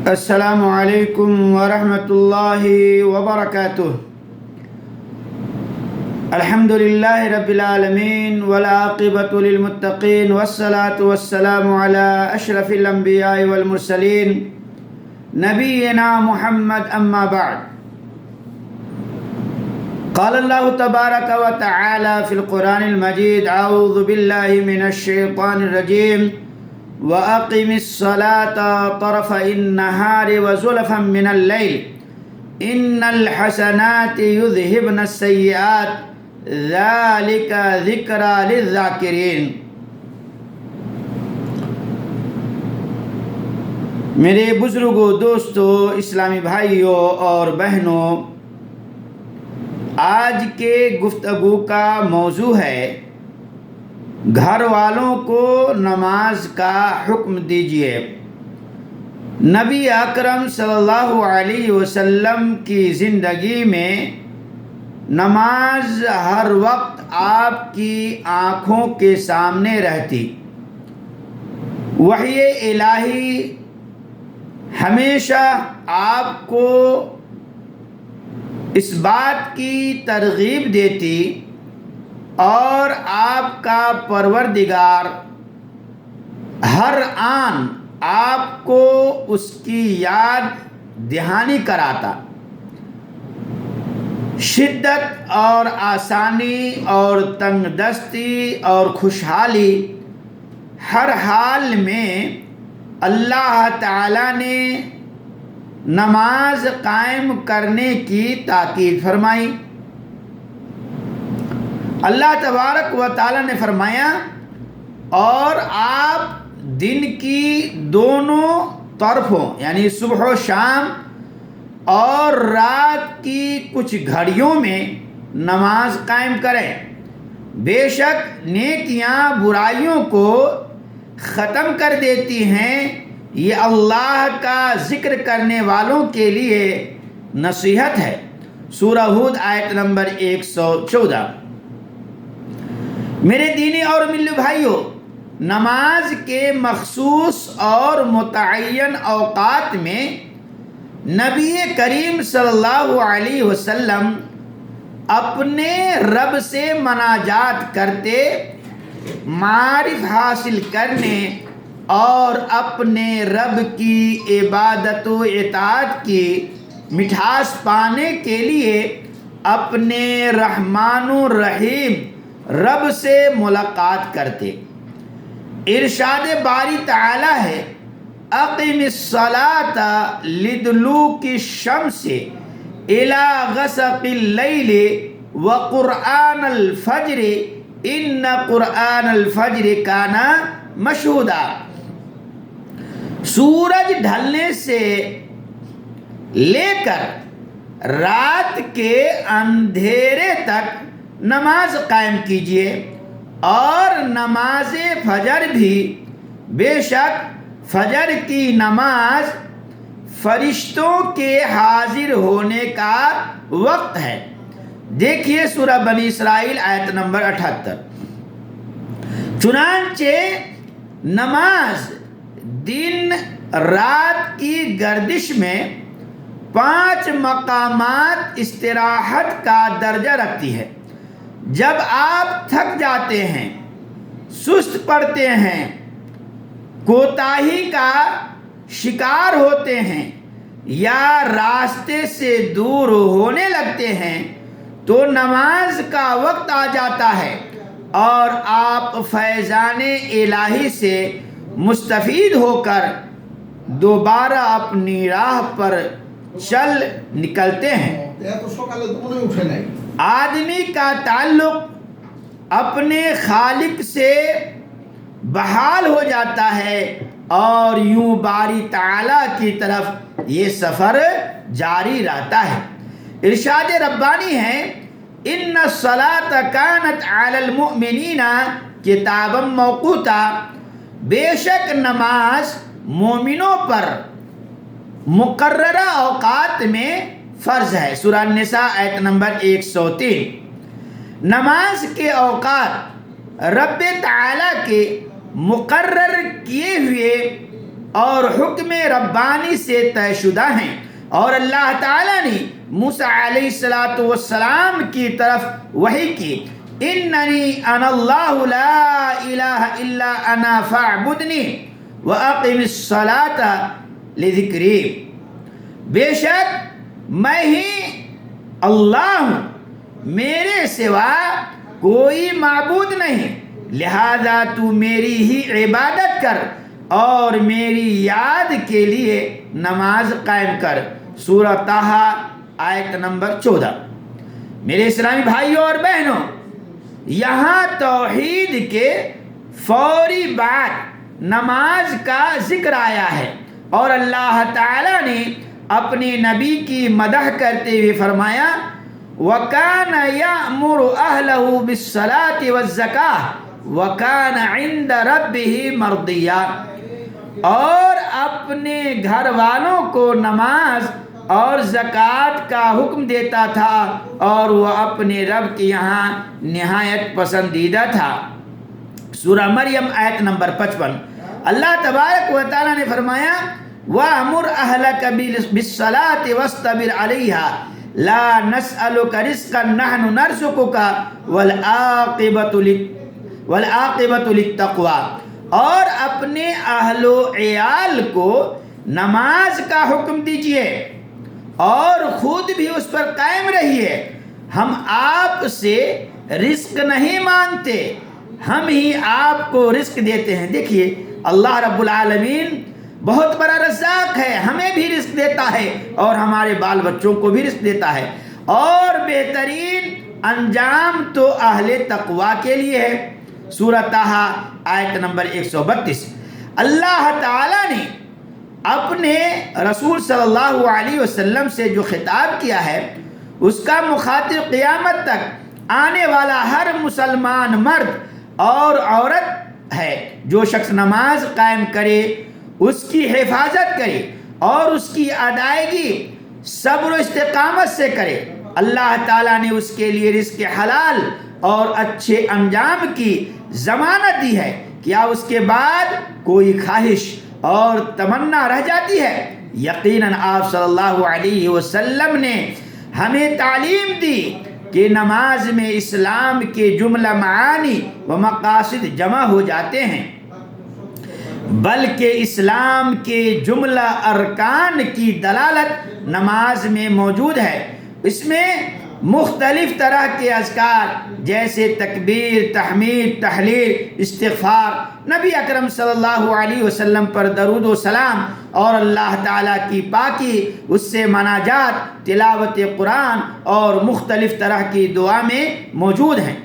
السلام علیکم ورحمۃ اللہ وبرکاتہ۔ الحمد للہ رب العالمین والعاقبۃ للمتقین والصلاة والسلام علی اشرف الانبیاء والمرسلین نبینا محمد اما بعد۔ قال اللہ تبارک و تعالی فی القرآن المجید اعوذ باللہ من الشیطان الرجیم وَأَقِمِ الصَّلَاةَ طَرَفَيِ النَّهَارِ وَزُلَفًا مِّنَ اللَّيْلِ إِنَّ الْحَسَنَاتِ يُذْهِبْنَ السَّيِّئَاتِ ذَلِكَ ذِكْرَى لِلذَّاكِرِينَ۔ میرے بزرگوں، دوستوں، اسلامی بھائیوں اور بہنوں، آج کے گفتگو کا موضوع ہے گھر والوں کو نماز کا حکم دیجیے۔ نبی اکرم صلی اللہ علیہ وسلم کی زندگی میں نماز ہر وقت آپ کی آنکھوں کے سامنے رہتی۔ وحی الہی ہمیشہ آپ کو اس بات کی ترغیب دیتی اور آپ کا پروردگار ہر آن آپ کو اس کی یاد دہانی کراتا۔ شدت اور آسانی اور تنگ دستی اور خوشحالی، ہر حال میں اللہ تعالی نے نماز قائم کرنے کی تاکید فرمائی۔ اللہ تبارک و تعالی نے فرمایا، اور آپ دن کی دونوں طرفوں یعنی صبح و شام اور رات کی کچھ گھڑیوں میں نماز قائم کریں۔ بے شک نیکیاں برائیوں کو ختم کر دیتی ہیں، یہ اللہ کا ذکر کرنے والوں کے لیے نصیحت ہے۔ سورہ ہود آیت نمبر 114۔ میرے دینی اور ملی بھائیوں، نماز کے مخصوص اور متعین اوقات میں نبی کریم صلی اللہ علیہ وسلم اپنے رب سے مناجات کرتے، معارف حاصل کرنے اور اپنے رب کی عبادت و اطاعت کی مٹھاس پانے کے لیے اپنے رحمان الرحیم رب سے ملاقات کرتے۔ ارشاد باری تعالی ہے، اقم الصلاۃ لدلوک الشمس الی غسق اللیل وقرآن الفجر ان قرآن الفجر کان مشہودا۔ سورج ڈھلنے سے لے کر رات کے اندھیرے تک نماز قائم کیجیے، اور نماز فجر بھی، بے شک فجر کی نماز فرشتوں کے حاضر ہونے کا وقت ہے۔ دیکھیے سورہ بنی اسرائیل آیت نمبر 78۔ چنانچہ نماز دن رات کی گردش میں 5 مقامات استراحت کا درجہ رکھتی ہے۔ جب آپ تھک جاتے ہیں، سست پڑتے ہیں، کوتاہی کا شکار ہوتے ہیں یا راستے سے دور ہونے لگتے ہیں، تو نماز کا وقت آ جاتا ہے اور آپ فیضان الہی سے مستفید ہو کر دوبارہ اپنی راہ پر چل نکلتے ہیں۔ آدمی کا تعلق اپنے خالق سے بحال ہو جاتا ہے اور یوں باری تعالی کی طرف یہ سفر جاری رہتا ہے۔ ارشاد ربانی ہے، ان الصلاۃ کانت علی المؤمنین کتابا موقوتا۔ بے شک نماز مومنوں پر مقررہ اوقات میں فرض ہے۔ سورہ النساء آیت نمبر 103۔ نماز کے اوقات رب تعالی کے مقرر کیے ہوئے اور حکم ربانی سے طے شدہ ہیں، اور اللہ تعالیٰ نے موسیٰ علیہ السلام کی طرف وحی کی، اننی انا اللہ لا الہ الا انا فاعبدنی واقم الصلاۃ لذکری، بے شک میں ہی اللہ ہوں، میرے سوا کوئی معبود نہیں، لہذا تو میری ہی عبادت کر اور میری یاد کے لیے نماز قائم کر۔ سورہ طٰہٰ آیت نمبر 14۔ میرے اسلامی بھائیوں اور بہنوں، یہاں توحید کے فوری بعد نماز کا ذکر آیا ہے، اور اللہ تعالیٰ نے اپنے نبی کی مدح کرتے ہوئے فرمایا، وَكَانَ يَأْمُرُ أَهْلَهُ بِالصَّلَاةِ وَالزَّكَاةِ وَكَانَ عِندَ رَبِّهِ مَرْضِيًّا، اور اپنے گھر والوں کو نماز اور زکوٰۃ کا حکم دیتا تھا، اور وہ اپنے رب کے یہاں نہایت پسندیدہ تھا۔ سورہ مریم آیت نمبر 55۔ اللہ تبارک و تعالیٰ نے فرمایا، وَأْمُرْ أَهْلَكَ بِالصَّلَاةِ وَاصْطَبِرْ عَلَيْهَا لا نسألك رزقا نحن نرزقك والعاقبۃ للتقوی، اور اپنے اہل و عیال کو نماز کا حکم دیجیے اور خود بھی اس پر قائم رہیے، ہم آپ سے رزق نہیں مانگتے، ہم ہی آپ کو رزق دیتے ہیں۔ دیکھیے اللہ رب العالمین بہت بڑا رزاق ہے، ہمیں بھی رزق دیتا ہے اور ہمارے بال بچوں کو بھی رزق دیتا ہے، اور بہترین انجام تو اہل تقوی کے لیے ہے۔ سورہ طٰہٰ آیت نمبر 132۔ اللہ تعالیٰ نے اپنے رسول صلی اللہ علیہ وسلم سے جو خطاب کیا ہے، اس کا مخاطب قیامت تک آنے والا ہر مسلمان مرد اور عورت ہے۔ جو شخص نماز قائم کرے، اس کی حفاظت کرے اور اس کی ادائیگی صبر و استقامت سے کرے، اللہ تعالیٰ نے اس کے لیے رزق حلال اور اچھے انجام کی ضمانت دی ہے۔ کیا اس کے بعد کوئی خواہش اور تمنا رہ جاتی ہے؟ یقیناً آپ صلی اللہ علیہ وسلم نے ہمیں تعلیم دی کہ نماز میں اسلام کے جملہ معانی و مقاصد جمع ہو جاتے ہیں، بلکہ اسلام کے جملہ ارکان کی دلالت نماز میں موجود ہے۔ اس میں مختلف طرح کے اذکار جیسے تکبیر، تحمید، تحلیل، استغفار، نبی اکرم صلی اللہ علیہ وسلم پر درود و سلام اور اللہ تعالیٰ کی پاکی، اس سے مناجات، تلاوت قرآن اور مختلف طرح کی دعا میں موجود ہیں۔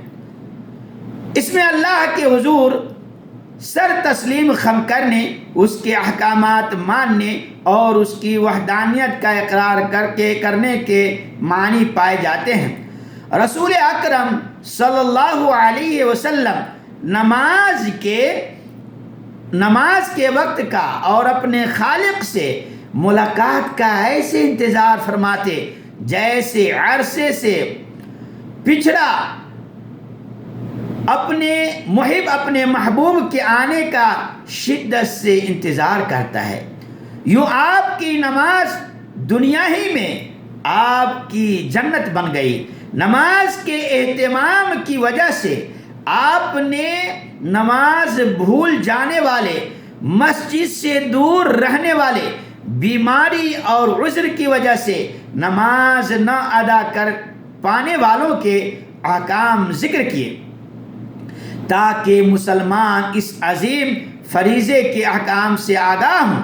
اس میں اللہ کے حضور سر تسلیم خم کرنے، اس کے احکامات ماننے اور اس کی وحدانیت کا اقرار کرنے کے معنی پائے جاتے ہیں۔ رسول اکرم صلی اللہ علیہ وسلم نماز کے وقت کا اور اپنے خالق سے ملاقات کا ایسے انتظار فرماتے جیسے عرصے سے پچھڑا اپنے محبوب کے آنے کا شدت سے انتظار کرتا ہے۔ یوں آپ کی نماز دنیا ہی میں آپ کی جنت بن گئی۔ نماز کے اہتمام کی وجہ سے آپ نے نماز بھول جانے والے، مسجد سے دور رہنے والے، بیماری اور عذر کی وجہ سے نماز نہ ادا کر پانے والوں کے احکام ذکر کیے، تاکہ مسلمان اس عظیم فریضے کے احکام سے آگاہ ہوں،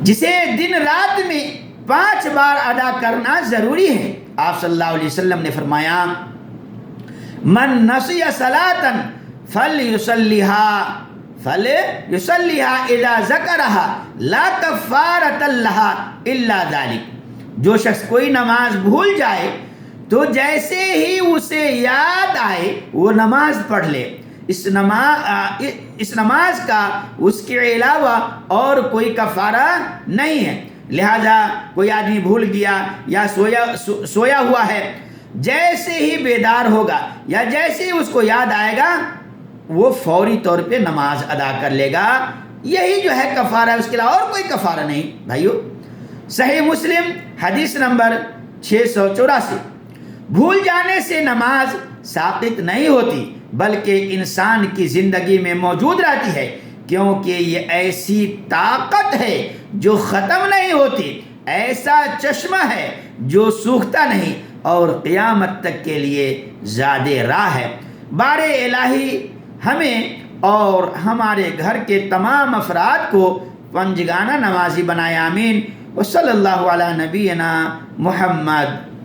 جسے دن رات میں 5 بار ادا کرنا ضروری ہے۔ آپ صلی اللہ علیہ وسلم نے فرمایا، من نسی صلاۃ فلیصلیھا اذا ذکرھا لا کفارۃ لھا الا ذلک۔ جو شخص کوئی نماز بھول جائے تو جیسے ہی اسے یاد آئے وہ نماز پڑھ لے، اس نماز کا اس کے علاوہ اور کوئی کفارہ نہیں ہے۔ لہذا کوئی آدمی بھول گیا یا سویا ہوا ہے، جیسے ہی بیدار ہوگا یا جیسے ہی اس کو یاد آئے گا وہ فوری طور پہ نماز ادا کر لے گا۔ یہی جو ہے کفارہ ہے، اس کے علاوہ اور کوئی کفارہ نہیں بھائیو۔ صحیح مسلم حدیث نمبر 684، بھول جانے سے نماز ساقط نہیں ہوتی بلکہ انسان کی زندگی میں موجود رہتی ہے، کیونکہ یہ ایسی طاقت ہے جو ختم نہیں ہوتی، ایسا چشمہ ہے جو سوکھتا نہیں اور قیامت تک کے لیے زیادہ راہ ہے۔ بار الہی ہمیں اور ہمارے گھر کے تمام افراد کو پنجگانہ نمازی بنائے، آمین۔ وصلی اللہ علی نبینا محمد۔